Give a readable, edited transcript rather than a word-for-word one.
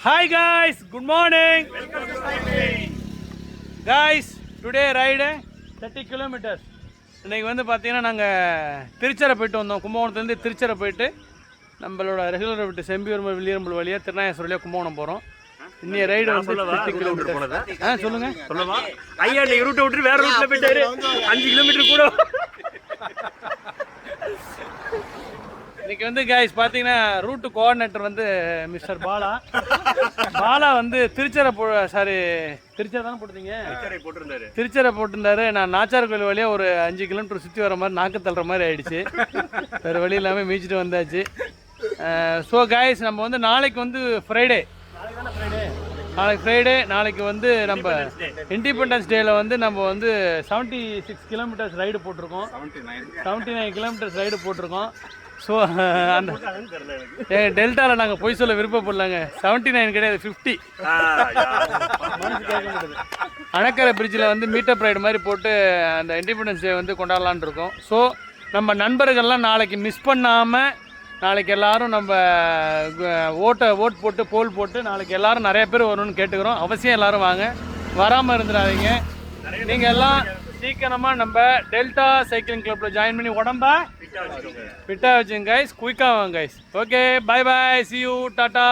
Hi guys, good morning. Welcome to cycling. Guys, today ride 30 kilometers. இன்னைக்கு வந்து பார்த்தீங்கன்னா நாங்கள் திருச்சரை போயிட்டு வந்தோம். கும்பகோணத்துலேருந்து திருச்சரை போயிட்டு நம்மளோட ரெகுலரை விட்டு செம்பியூர் வில்லியரம்பல் வழியாக திருநாயேஸ்வரம் வழியாக கும்பகோணம் போகிறோம். இன்னைய ரைடு வந்து 50 கிலோமீட்டர் போனது. சொல்லுங்க சொல்லவா ஐயா நீங்க ரூட்டை விட்டு வேற ரூட்ல போயிட்டாரு 5 கிலோமீட்டர் கூட. இன்னைக்கு வந்து கைஸ் பார்த்தீங்கன்னா ரூட்டு கோஆர்டினேட்டர் வந்து மிஸ்டர் பாலா வந்து திருச்சரை திருச்சரை தானே போட்டுருந்தீங்க. திருச்சரை போட்டிருந்தாரு. நான் நாச்சார் கோயில் வழியாக ஒரு 5 கிலோமீட்டர் சுற்றி வர மாதிரி நாக்கு தள்ளுற மாதிரி ஆயிடுச்சு. வேறு வழி இல்லாமல் மீச்சிட்டு வந்தாச்சு. ஸோ கைஸ் நம்ம வந்து நாளைக்கு வந்து ஃப்ரைடே, நாளைக்கு வந்து நம்ம இண்டிபெண்டன்ஸ் டேயில் வந்து நம்ம வந்து 76 கிலோமீட்டர்ஸ் ரைடு போட்டிருக்கோம். 79 கிலோமீட்டர்ஸ் ரைடு போட்டிருக்கோம். ஸோ அந்த டெல்டாவில் நாங்கள் பொய் சொல்ல விருப்பப்படலாங்க. 79 கிடையாது, 50. அணக்கரை பிரிட்ஜில் வந்து மீட்டப் ரைடு மாதிரி போட்டு அந்த இண்டிபெண்டன்ஸ் டே வந்து கொண்டாடலான் இருக்கோம். ஸோ நம்ம நண்பர்கள்லாம் நாளைக்கு மிஸ் பண்ணாமல் நாளைக்கு எல்லோரும் நம்ம ஓட் போட்டு போல் போட்டு நாளைக்கு எல்லோரும் நிறைய பேர் வரணும்னு கேட்டுக்கிறோம். அவசியம் எல்லோரும் வாங்க, வராமல் இருந்துடாதீங்க. நீங்கள் எல்லாம் சீக்கிரமாக நம்ம டெல்டா சைக்கிளிங் கிளப்பில் ஜாயின் பண்ணி உடம்பா ஃபிட்டாக வச்சுங்க கைஸ். குயிக்காக வாங்க guys. Okay, bye bye, C you, tata.